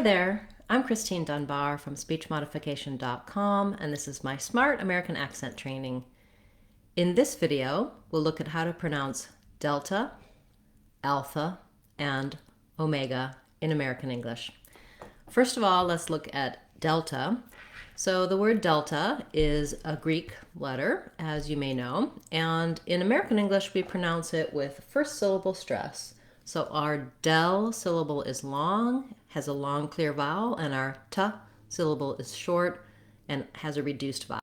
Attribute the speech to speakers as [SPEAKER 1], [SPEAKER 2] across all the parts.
[SPEAKER 1] Hi there, I'm Christine Dunbar from SpeechModification.com, and this is my Smart American Accent Training. In this video, we'll look at how to pronounce delta, alpha, and omega in American English. First of all, let's look at delta. So the word delta is a Greek letter, as you may know, and in American English we pronounce it with first syllable stress. So our del syllable is long, has a long clear vowel, and our t syllable is short and has a reduced vowel.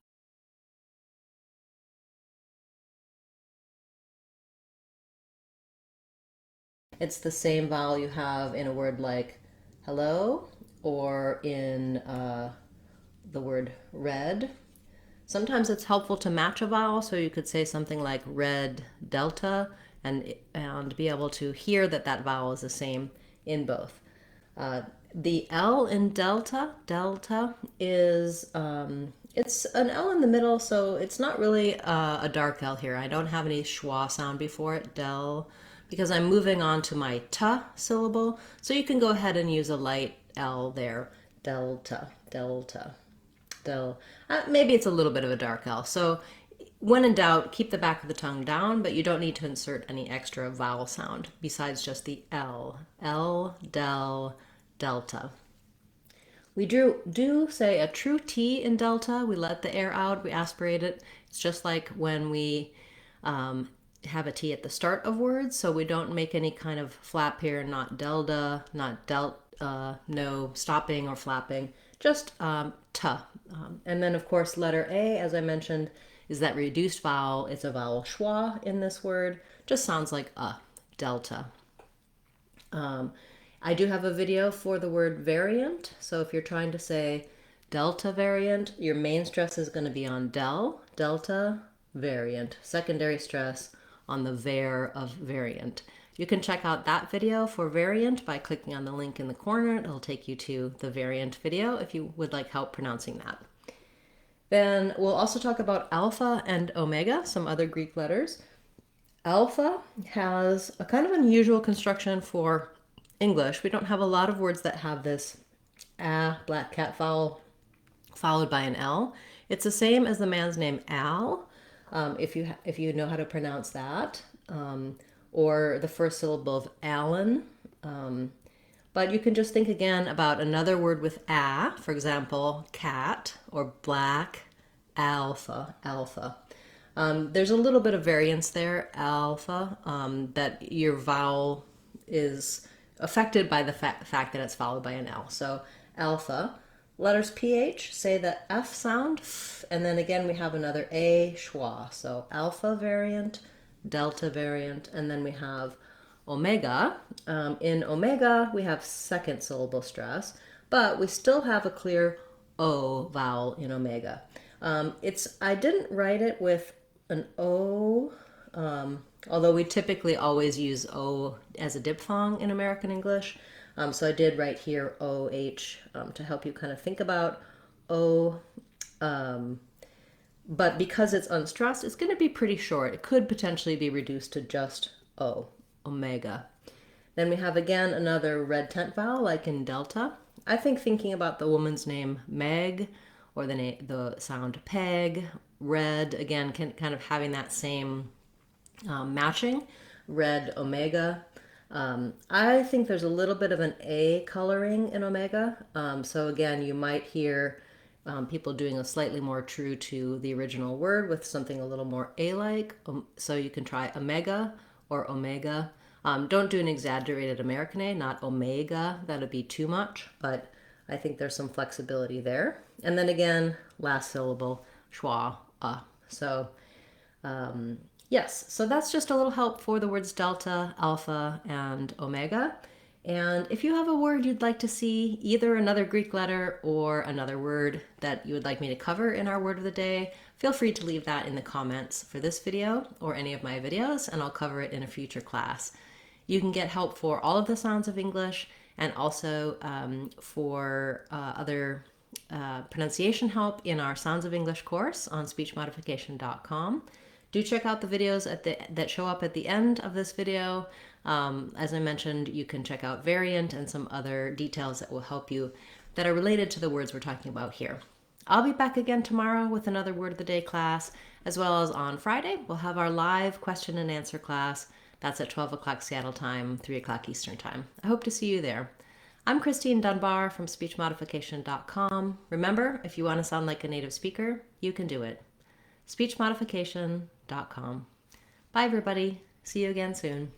[SPEAKER 1] It's the same vowel you have in a word like hello or in the word red. Sometimes it's helpful to match a vowel, so you could say something like red delta and be able to hear that that vowel is the same in both. The L in delta is, it's an L in the middle, so it's not really a dark L here. I don't have any schwa sound before it, del, because I'm moving on to my t syllable. So you can go ahead and use a light L there, delta, delta. Maybe it's a little bit of a dark L. So when in doubt, keep the back of the tongue down, but you don't need to insert any extra vowel sound besides just the L. L, del, delta. We do say a true T in delta. We let the air out, we aspirate it. It's just like when we have a T at the start of words, so we don't make any kind of flap here, not delta, not no stopping or flapping, just t. And then of course letter A, as I mentioned, is that reduced vowel. It's a vowel schwa in this word. Just sounds like delta. I do have a video for the word variant. So if you're trying to say delta variant, your main stress is going to be on delta, variant. Secondary stress on the var of variant. You can check out that video for variant by clicking on the link in the corner. It'll take you to the variant video if you would like help pronouncing that. Then we'll also talk about alpha and omega, some other Greek letters. Alpha has a kind of unusual construction for English. We don't have a lot of words that have this black cat vowel followed by an L. It's the same as the man's name Al, if you know how to pronounce that. Or the first syllable of Alan. But you can just think again about another word with a, for example, cat or black, alpha. There's a little bit of variance there, alpha, that your vowel is affected by the fact that it's followed by an L. So alpha. Letters PH say the F sound, and then again we have another A schwa. So alpha variant, delta variant, and then we have omega. In omega, we have second syllable stress, but we still have a clear O vowel in omega. I didn't write it with an O, although we typically always use O as a diphthong in American English. So I did write here OH to help you kind of think about O. But because it's unstressed, it's going to be pretty short. It could potentially be reduced to just O, omega. Then we have again another red tent vowel like in delta. I think thinking about the woman's name Meg or the sound peg, red, again, kind of having that same matching, red, omega. I think there's a little bit of an A coloring in omega. So again, you might hear people doing a slightly more true to the original word with something a little more A-like. So you can try omega or omega. Don't do an exaggerated American A, not omega. That would be too much, but I think there's some flexibility there. And then again, last syllable, schwa, So yes, so that's just a little help for the words delta, alpha, and omega. And if you have a word you'd like to see, either another Greek letter or another word that you would like me to cover in our word of the day, feel free to leave that in the comments for this video or any of my videos, and I'll cover it in a future class. You can get help for all of the sounds of English and also for other pronunciation help in our Sounds of English course on speechmodification.com. Do check out the videos that show up at the end of this video As I mentioned, you can check out variant and some other details that will help you that are related to the words we're talking about here. I'll be back again tomorrow with another Word of the Day class, as well as on Friday, we'll have our live question and answer class. That's at 12 o'clock Seattle time, 3 o'clock Eastern time. I hope to see you there. I'm Christine Dunbar from speechmodification.com. Remember, if you want to sound like a native speaker, you can do it. speechmodification.com. Bye, everybody. See you again soon.